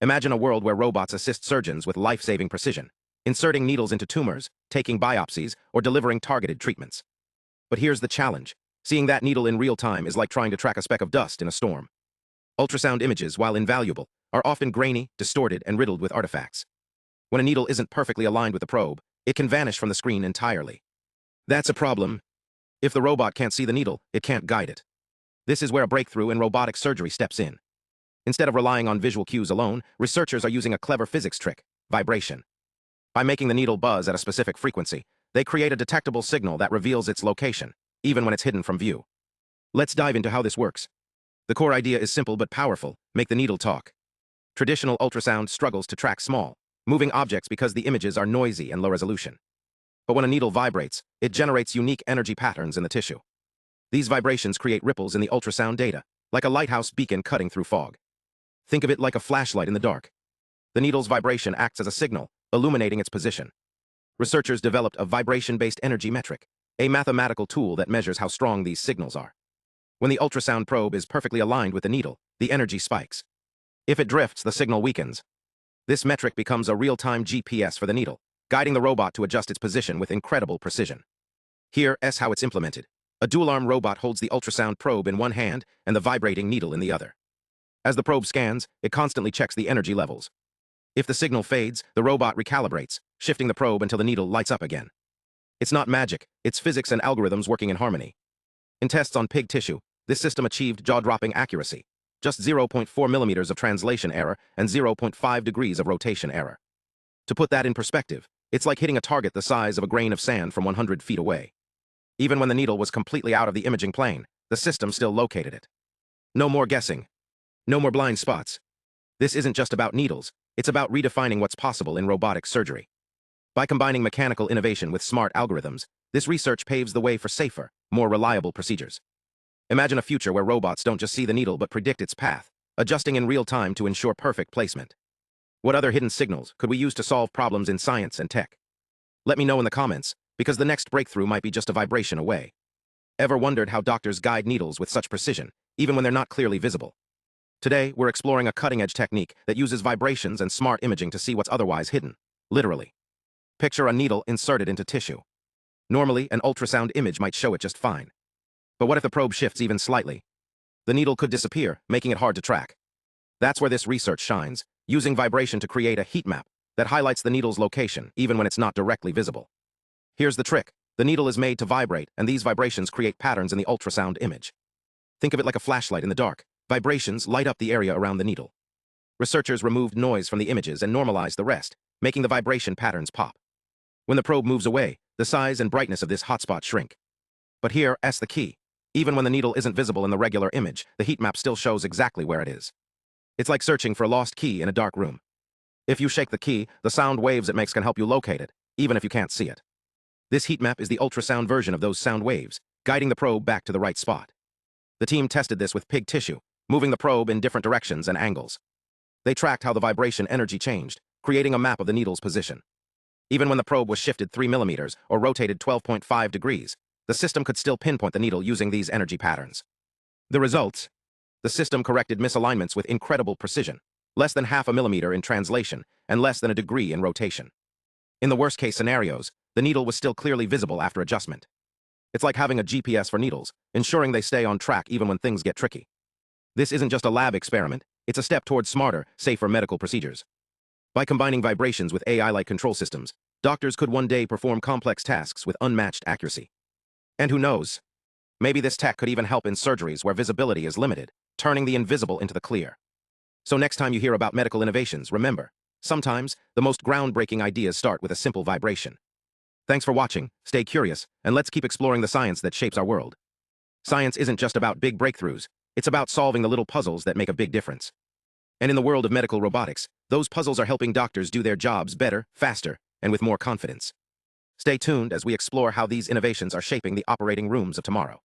Imagine a world where robots assist surgeons with life-saving precision, inserting needles into tumors, taking biopsies, or delivering targeted treatments. But here's the challenge. Seeing that needle in real time is like trying to track a speck of dust in a storm. Ultrasound images, while invaluable, are often grainy, distorted, and riddled with artifacts. When a needle isn't perfectly aligned with the probe, it can vanish from the screen entirely. That's a problem. If the robot can't see the needle, it can't guide it. This is where a breakthrough in robotic surgery steps in. Instead of relying on visual cues alone, researchers are using a clever physics trick: vibration. By making the needle buzz at a specific frequency, they create a detectable signal that reveals its location, even when it's hidden from view. Let's dive into how this works. The core idea is simple but powerful: make the needle talk. Traditional ultrasound struggles to track small, moving objects because the images are noisy and low resolution. But when a needle vibrates, it generates unique energy patterns in the tissue. These vibrations create ripples in the ultrasound data, like a lighthouse beacon cutting through fog. Think of it like a flashlight in the dark. The needle's vibration acts as a signal, illuminating its position. Researchers developed a vibration-based energy metric, a mathematical tool that measures how strong these signals are. When the ultrasound probe is perfectly aligned with the needle, the energy spikes. If it drifts, the signal weakens. This metric becomes a real-time GPS for the needle, guiding the robot to adjust its position with incredible precision. Here's how it's implemented. A dual-arm robot holds the ultrasound probe in one hand and the vibrating needle in the other. As the probe scans, it constantly checks the energy levels. If the signal fades, the robot recalibrates, shifting the probe until the needle lights up again. It's not magic, it's physics and algorithms working in harmony. In tests on pig tissue, this system achieved jaw-dropping accuracy, just 0.4 millimeters of translation error and 0.5 degrees of rotation error. To put that in perspective, it's like hitting a target the size of a grain of sand from 100 feet away. Even when the needle was completely out of the imaging plane, the system still located it. No more guessing. No more blind spots. This isn't just about needles, it's about redefining what's possible in robotic surgery. By combining mechanical innovation with smart algorithms, this research paves the way for safer, more reliable procedures. Imagine a future where robots don't just see the needle but predict its path, adjusting in real time to ensure perfect placement. What other hidden signals could we use to solve problems in science and tech? Let me know in the comments, because the next breakthrough might be just a vibration away. Ever wondered how doctors guide needles with such precision, even when they're not clearly visible? Today, we're exploring a cutting-edge technique that uses vibrations and smart imaging to see what's otherwise hidden, literally. Picture a needle inserted into tissue. Normally, an ultrasound image might show it just fine. But what if the probe shifts even slightly? The needle could disappear, making it hard to track. That's where this research shines, using vibration to create a heat map that highlights the needle's location, even when it's not directly visible. Here's the trick. The needle is made to vibrate, and these vibrations create patterns in the ultrasound image. Think of it like a flashlight in the dark. Vibrations light up the area around the needle. Researchers removed noise from the images and normalized the rest, making the vibration patterns pop. When the probe moves away, the size and brightness of this hotspot shrink. But here's the key. Even when the needle isn't visible in the regular image, the heat map still shows exactly where it is. It's like searching for a lost key in a dark room. If you shake the key, the sound waves it makes can help you locate it, even if you can't see it. This heat map is the ultrasound version of those sound waves, guiding the probe back to the right spot. The team tested this with pig tissue, moving the probe in different directions and angles. They tracked how the vibration energy changed, creating a map of the needle's position. Even when the probe was shifted 3 millimeters or rotated 12.5 degrees, the system could still pinpoint the needle using these energy patterns. The results? The system corrected misalignments with incredible precision, less than half a millimeter in translation and less than a degree in rotation. In the worst-case scenarios, the needle was still clearly visible after adjustment. It's like having a GPS for needles, ensuring they stay on track even when things get tricky. This isn't just a lab experiment, it's a step towards smarter, safer medical procedures. By combining vibrations with AI-like control systems, doctors could one day perform complex tasks with unmatched accuracy. And who knows? Maybe this tech could even help in surgeries where visibility is limited, turning the invisible into the clear. So next time you hear about medical innovations, remember, sometimes the most groundbreaking ideas start with a simple vibration. Thanks for watching, stay curious, and let's keep exploring the science that shapes our world. Science isn't just about big breakthroughs, it's about solving the little puzzles that make a big difference. And in the world of medical robotics, those puzzles are helping doctors do their jobs better, faster, and with more confidence. Stay tuned as we explore how these innovations are shaping the operating rooms of tomorrow.